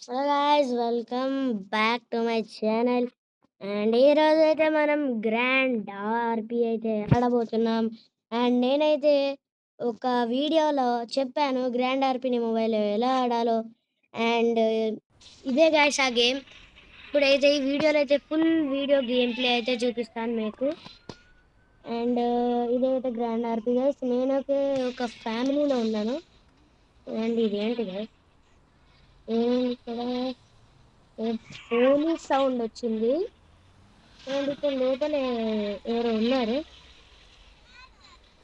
Hello guys, welcome back to my channel. And ఈ రోజు అయితే మనం గ్రాండ్ ఆర్పి అయితే ఆడబోతున్నాం. అండ్ నేనైతే ఒక వీడియోలో చెప్పాను గ్రాండ్ ఆర్పిని మొబైల్లో ఎలా ఆడాలో. అండ్ ఇదే గాయ్స్ ఆ గేమ్. ఇప్పుడైతే ఈ వీడియోలో అయితే ఫుల్ వీడియో గేమ్ ప్లే అయితే చూపిస్తాను మీకు. అండ్ ఇదైతే గ్రాండ్ ఆర్పి గైస్. నేనైతే ఒక ఫ్యామిలీలో ఉన్నాను. అండ్ ఇదేంటి గైస్, ఇక్కడ పోలీస్ సౌండ్ వచ్చింది. అండ్ ఇక్కడ లోపల ఎవరో ఉన్నారు.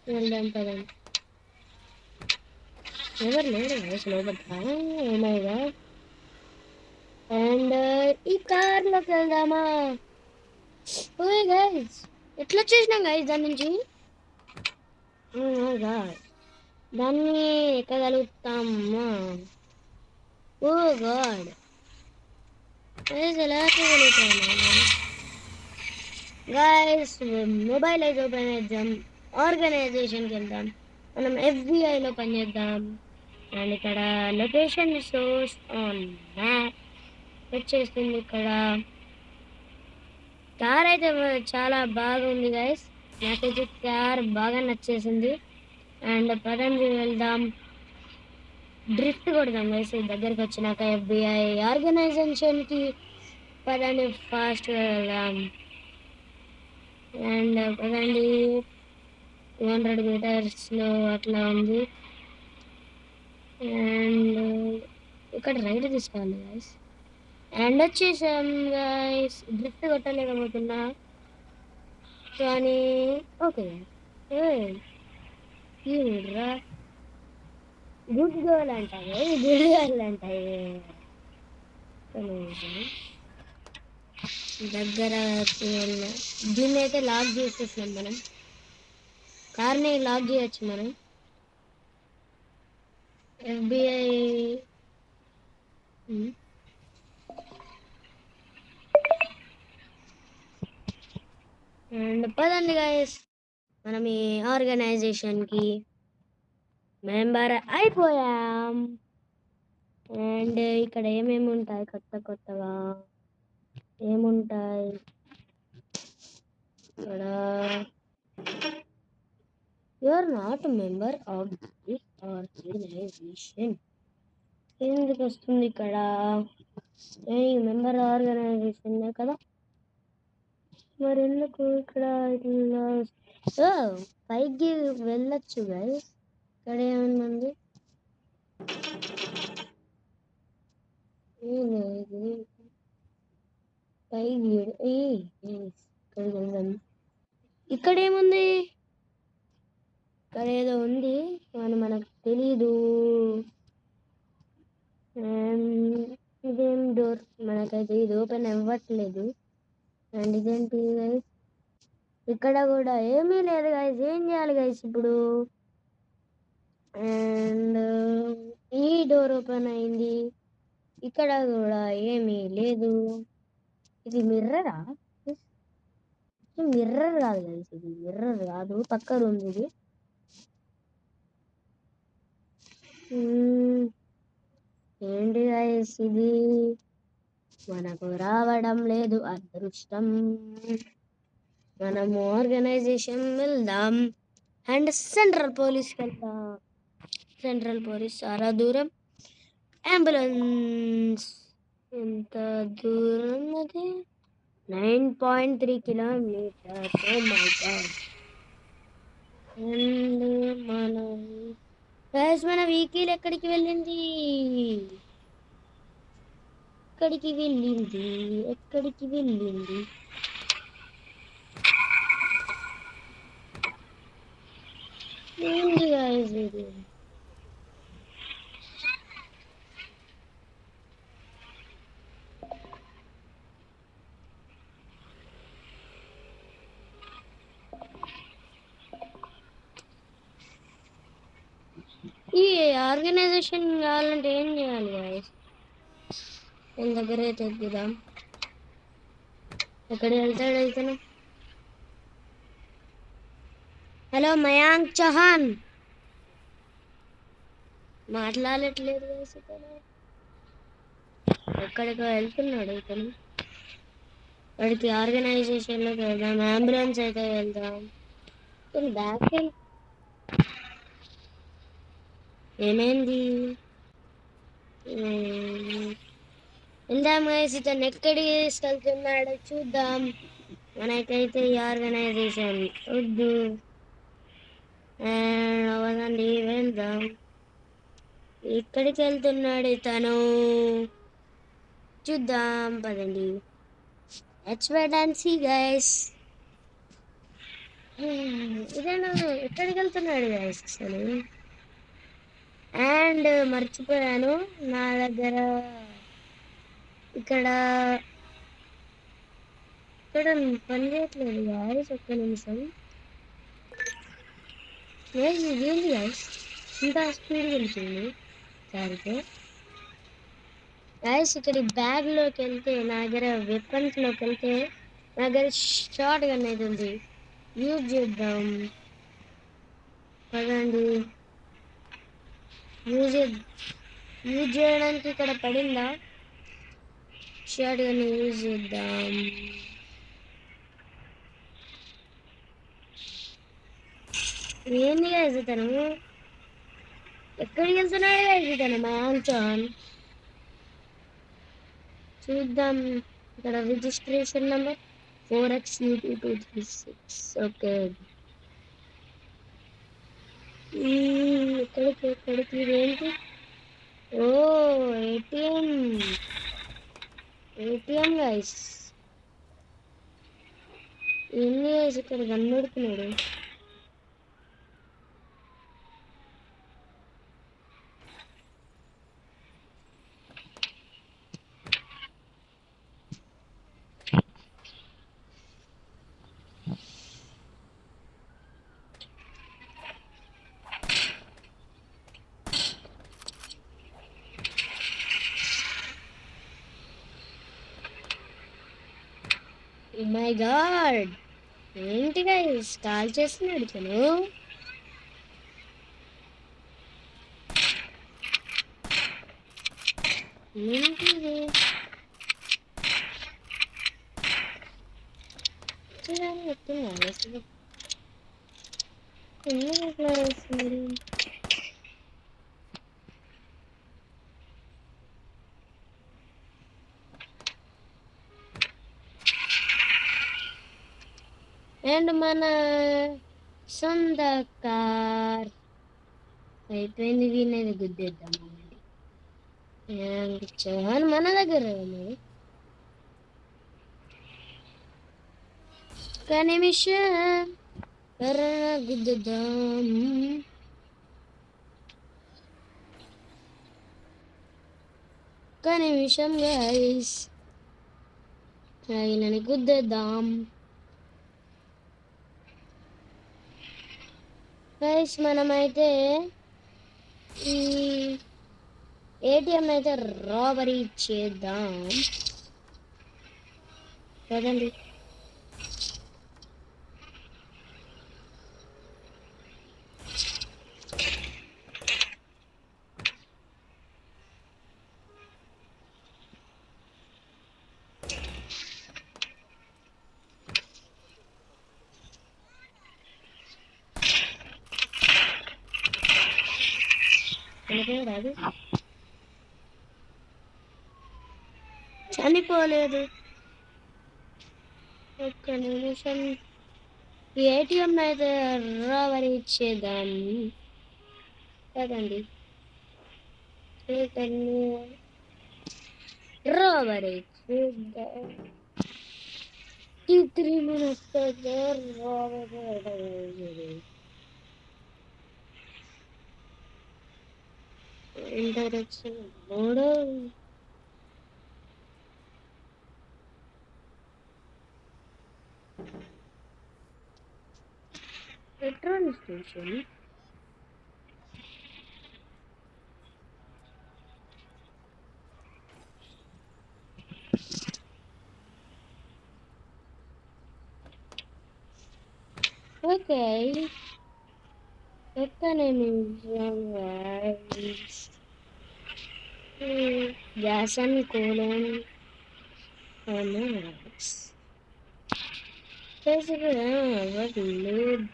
వెళ్దాం పదండి. ఎవరు లేరు గైస్ లోపల. ఏమైనా అండ్ ఈ కార్ లోకి వెళ్దామా? ఓయ్ గైస్, ఎట్లా వచ్చేసినాం గైస్ దాని నుంచి? దాన్ని ఎక్కగలుగుతామా? ఓ గాడ్ గైస్, ఎలా ఎక్కగలుగుతామా? గైస్ మొబైల్ అయితే ఓపెన్ చేద్దాం, ఆర్గనైజేషన్కి వెళ్దాం, మనం ఎఫ్బిఐలో పనిచేద్దాం. అండ్ ఇక్కడ లొకేషన్ షోస్ ఆన్ మ్యాప్ వచ్చేస్తుంది. ఇక్కడ కార్ అయితే చాలా బాగుంది గైస్, నాకైతే కార్ బాగా నచ్చేసింది. అండ్ పదండి వెళ్దాం, డ్రిఫ్ట్ కొడదాం గైస్. దగ్గరికి వచ్చినాక ఎఫ్బిఐ ఆర్గనైజేషన్కి పదండి, ఫాస్ట్గా వెళ్దాం. అండ్ పదండి, 200 మీటర్స్లో అట్లా ఉంది. అండ్ ఇక్కడ రైట్ తీసుకోవాలి గైస్. అండ్ వచ్చేసాం గైస్. డ్రిఫ్ట్ కొట్టలేకపోతున్నా కానీ ఓకే. రా గుడ్ గర్ల్ అంటారు, గుడ్ గర్ల్ అంటాయి. దగ్గర దీన్ని అయితే లాక్ చేసేసినాం మనం. కార్ని లాక్ చేయొచ్చు మనం. ఎఫ్బిఐ అండ్ పదండి గైస్, మనం ఈ ఆర్గనైజేషన్కి మెంబర్ అయిపోయాం. అండ్ ఇక్కడ ఏమేమి ఉంటాయి కొత్తగా ఏముంటాయి ఇక్కడ? You are not member of this organization ఎందుకు వస్తుంది ఇక్కడ? మెంబర్ ఆర్గనైజేషన్ కదా, మరి ఎందుకు ఇక్కడ ఇట్లా? పైకి వెళ్ళొచ్చు గైస్. ఇక్కడ ఏముంది? పైకి ఇక్కడ ఏముంది? ఇక్కడ ఏదో ఉంది కానీ మనకు తెలీదు. ఇదేం డోర్? మనకైతే ఇది ఓపెన్ అవ్వట్లేదు. అండ్ ఇదేంటి గైస్? ఇక్కడ కూడా ఏమీ లేదు గైస్. ఏం చేయాలి గైస్ ఇప్పుడు? అండ్ ఈ డోర్ ఓపెన్ అయింది, ఇక్కడ కూడా ఏమీ లేదు. ఇది మిర్రరా? మిర్రర్ కాదు గైస్, ఇది మిర్రర్ కాదు, పక్క రూమ్ ఇది. ఏంటి గైస్ ఇది? మనకు రావడం లేదు అదృష్టం. మనము ఆర్గనైజేషన్ వెళ్దాం అండ్ సెంట్రల్ పోలీస్కి వెళ్దాం. సెంట్రల్ పోలీస్ చాలా దూరం. అంబులెన్స్ ఎంత దూరం? అది 9.3 kilometres. Oh my god. And మన వెహికల్ ఎక్కడికి వెళ్ళింది? ఎక్కడికి వెళ్ళింది? ఎక్కడికి వెళ్ళింది? ఏంది guys ఇది? ఈ ఆర్గనైజేషన్ కావాలంటే ఏం చేయాలి గాయస్? నేను దగ్గరే తెద్దాం. ఎక్కడ వెళ్తాడు ఇతను? హలో మయాంక్ చౌహాన్, మాట్లాడట్లేదు గైస్ ఇతను. ఎక్కడికో వెళ్తున్నాడు ఇతను. వాడికి ఆర్గనైజేషన్లోకి వెళ్దాం, అంబులెన్స్ అయితే వెళ్దాం. బ్యాక్ ఏమైంది? వెళ్దాం గైస్, ఇతను ఎక్కడికి తీసుకెళ్తున్నాడో చూద్దాం. మనకైతే ఈ ఆర్గనైజేషన్ వద్దు. అవదండి, వెళ్దాం. ఎక్కడికి వెళ్తున్నాడు ఇతను చూద్దాం పదండి. Let's wait and see guys. ఇదేనా ఎక్కడికి వెళ్తున్నాడు గైస్ అసలు? అండ్ మర్చిపోయాను, నా దగ్గర ఇక్కడ ఇక్కడ పని చేయట్లేదు గాయస్. ఒక్క నిమిషం. ఇదేంటి గాయస్ ఇంత స్పీడ్ వెళ్తుంది సరిగ్గా? గాయస్ ఇక్కడ బ్యాగ్లోకి వెళ్తే, నా దగ్గర వెపన్స్లోకి వెళ్తే నా దగ్గర షార్ట్ గన్ అయితే ఉంది. యూజ్ చేద్దాం పదండి. యూజ్ చేయడానికి ఇక్కడ పడిందా? షార్ట్ గన్ యూజ్ చేద్దాం. ఏంది గాయస్ ఇతను ఎక్కడికి వెళ్తున్నాడు గాయస్? ఇతను మ్యాన్చాన్ చూద్దాం. ఇక్కడ రిజిస్ట్రేషన్ నెంబర్ 4XUT236. ఓకే, ఎక్కడికి ఇదేంటి? ఓ ఏటీఎం గైస్. ఎన్ని గైస్ ఇక్కడ కనబడుతున్నాడు? మై గాడ్, ఏంటి గైస్ కాల్ చేస్తున్నాడు తను? ఏంటిది? అండ్ మన సొంత కార్ అయిపోయింది. వీళ్ళని గుద్దేద్దాం. చౌహాన్ మన దగ్గర ఉన్నాడు. ఒక నిమిషం గుద్దుద్దాం. ఒక నిమిషం గైస్, వీళ్ళని గుద్దేద్దాం. గైస్ మనమైతే ఈ ఏటీఎం అయితే రాబరీ చేద్దాం కదండి. చనిపోలేదు. ఒక్క నిమిషం, ఏటీఎం అయితే రాబరీ చేద్దాం కదండి. రాబరీ చేద్దాం. 3 minutes interaction mode. Petrol station. Okay, ఒక్క నిమిషం. gas and colon. Oh no. Basically, what load?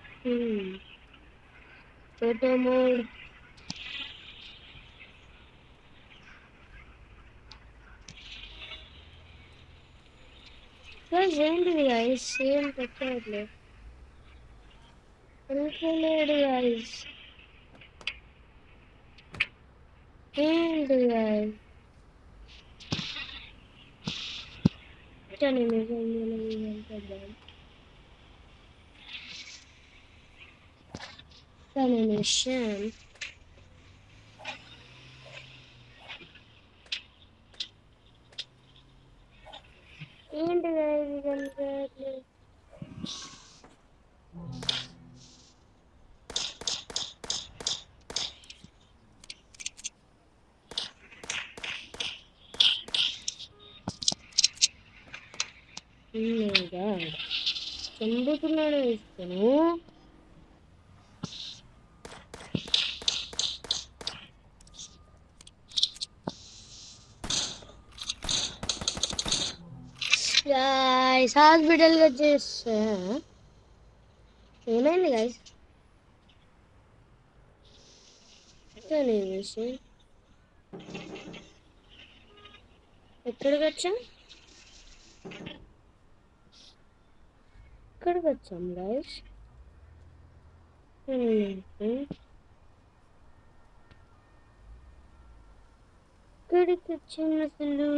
Photo mode. Guys, guys, same picture. Guys. Guys. Animation. Guys, oh my god. చంపుతున్నాడు ఇస్తాను. గైస్ హాస్పిటల్కి వచ్చేసా. ఏమైంది గైస్? ఎక్కడికి వచ్చాం? ఇక్కడికి వచ్చాం గైస్. ఇక్కడికి వచ్చాం అసలు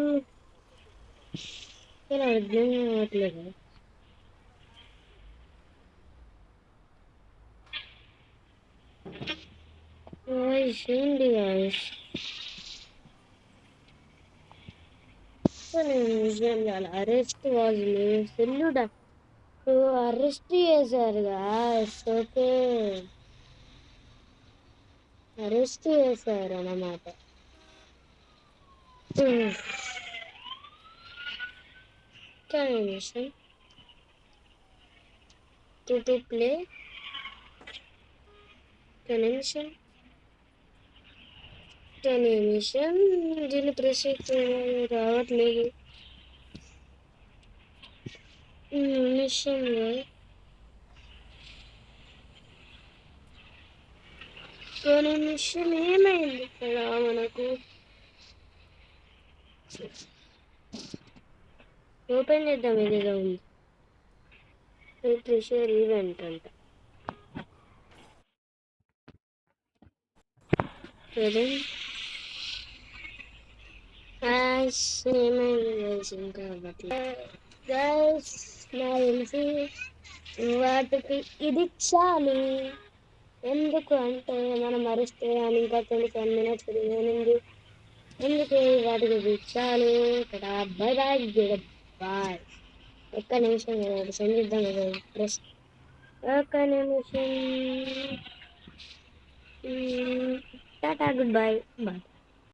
ఇలా అర్థం కావట్లేదు. ఏంటి గైస్? అరెస్ట్ వాజ్ సెల్లుడా అరెస్ట్ చేశారు గాయస్. ఓకే, అరెస్ట్ చేశారు అన్నమాట. నిమిషం టు ప్లే. నిమిషం దీన్ని ప్రెస్ రావట్లేదు. నిమిషంలో నిమిషం ఏమైంది ఇక్కడ మనకు? ఓపెన్ చేద్దాం. ఏదేదో ఉంది. ట్రెషర్ ఈవెంట్ అంట. ఏమైంది ఇంకా గైస్? నా తెలిసి వాటికి ఇది చాలు. ఎందుకు అంటే మనం అరెస్ట్ అని ఇంకా 27 minutes ఉంది. ఎందుకు వాటికి ఇది చాలు. Bye bye bye. ఒక్క నిమిషం సందిద్దాం. ప్రెస్ ఒక్క నిమిషం. టాటా, గుడ్ బై. బాయ్.